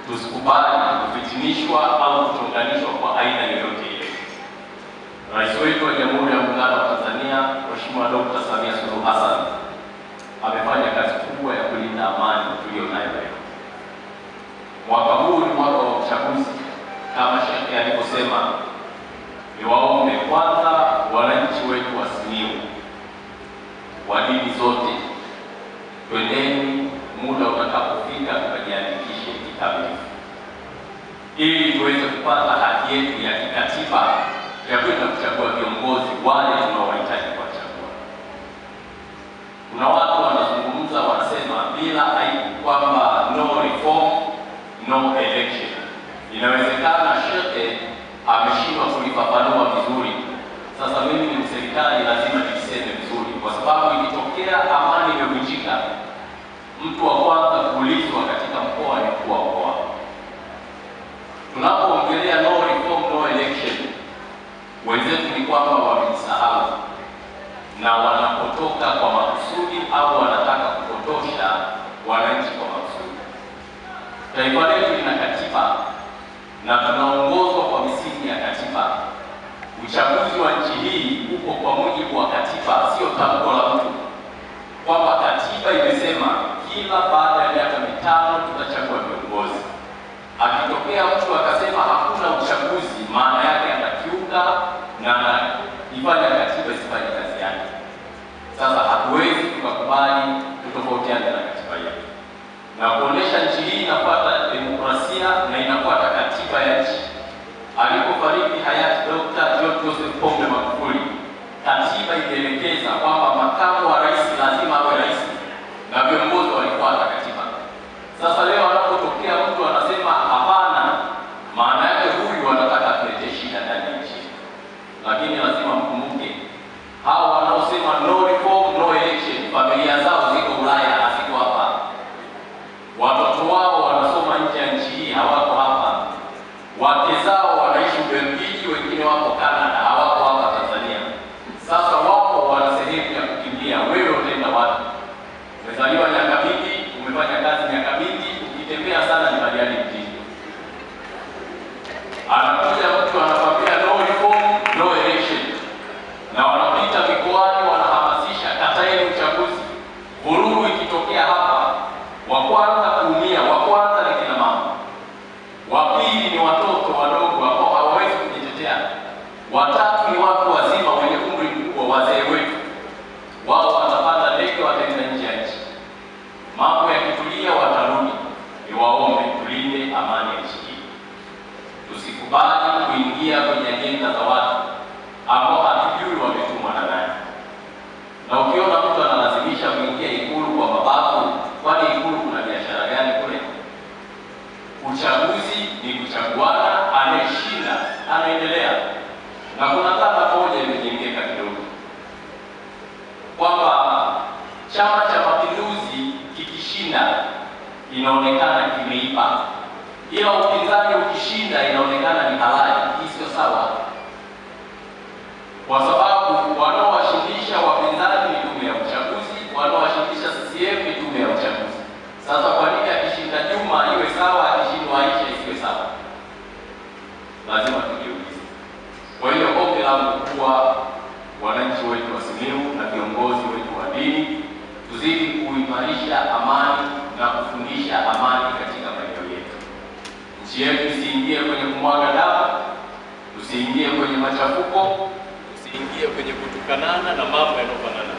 tusikubali kufitinishwa au kuchonganishwa kwa aina yoyote ile. Rais wetu wa Jamhuri ya Muungano wa Tanzania, Mheshimiwa Dr. Samia Suluhu Hassan amefanya kazi kubwa ya kulinda amani tuliyonayo leo. Mwaka huu ni mwaka wa uchaguzi, kama Sheikh alivyosema. Niwaombe kwanza wananchi wetu wa Simiyu wa dini zote, twendeni muda utakapofika tukajiandikishe kikamilifu, ili tuweze kupata haki yetu ya kikatiba ya kwenda kuchagua viongozi wale tunaowahitaji kuwachagua. Kuna watu wanazungumza wanasema bila aibu kwamba no reform no election. Inawezekana Sheikh ameshindwa kulifafanua vizuri. Sasa mimi ni serikali, lazima niseme vizuri, kwa sababu ikitokea amani imevunjika, mtu wa kwanza kuulizwa katika mkoa ni mkuu wa mkoa. Tunapoongelea no reform no election, wenzetu ni kwamba wamejisahau na wanapotoka kwa makusudi au wanataka kupotosha wananchi kwa makusudi. Taifa letu lina katiba na tunaongozwa kwa misingi ya katiba. Uchaguzi wa nchi hii uko kwa mujibu wa katiba, sio tamko la mtu, kwamba katiba imesema kila baada ya miaka 5 tutachagua viongozi. Akitokea mtu akasema hakuna uchaguzi, maana yake atakiuka na ifanya katiba isifanye kazi yake. Sasa hatuwezi tukakubali kutofautiana na katiba yetu na kuonesha nchi hii inafuata demokrasia na inafuata katiba ya nchi. Alipofariki hayati Dr. John Joseph Pombe Magufuli, katiba ilielekeza kwamba makamu wa rais lazima awe rais na viongozi walifuata katiba. Sasa leo anapotokea mtu anasema hapana, maana yake huyu anataka kuleta shida ndani ya nchi. Lakini lazima mkumbuke, hao wanaosema no reform no election, familia zao ziko Ulaya, haziko hapa. Watoto wao wanasoma nje ya nchi hii, hawako hapa. Wake zao wanaishi Ubelgiji, wengine wako Canada, hawako hapa Tanzania. Sasa wao wana sehemu ya kukimbia, wewe utaenda wapi? Umezaliwa miaka mingi, umefanya kazi miaka mingi, ukitembea sana ni badiani mtindo. Anakuja mtu anakwambia no reform no election, na wanapita mikoani wanahamasisha kataeni uchaguzi. Vurugu ikitokea hapa, wa kwanza kuumia, wa kwanza ni kina mama, wa pili ni watoto wadogo ambao hawawezi kujitetea, watatu ni watu wazima wenye umri mkubwa, wazee wetu. Wao watapanda ndege, wataenda nje ya nchi. Mambo yakitulia watarudi. Niwaombe tulinde amani ya nchi hii, tusikubali kuingia kwenye ajenda za watu ambao hatujui wametumwa na nani. Na ukiona mtu analazimisha kuingia Ikulu kwa mabavu, kwani Ikulu kuna biashara gani kule? Uchaguzi ni kuchaguana, anayeshinda anaendelea. Na kuna dhana moja imejengeka kidogo kwamba Chama cha Mapinduzi kikishinda inaonekana kimeipa, ila upinzani ukishinda inaonekana ni halali. Hii sio sawa, kwa sababu wanaowashindisha wapinzani ni tume ya uchaguzi, wanaowashindisha CCM ni tume ya uchaguzi. Sasa kwa nini akishinda Juma iwe sawa, akishindwa Aisha isiwe sawa? Lazima tujiulize. Kwa hiyo ombi langu kuwa wananchi wetu wa Simiyu na viongozi wetu wa dini tuzidi kuimarisha amani na kufundisha amani katika maeneo yetu. Nchi yetu isiingie kwenye kumwaga damu, tusiingie kwenye machafuko, tusiingie kwenye kutukanana na mambo yanayofanana.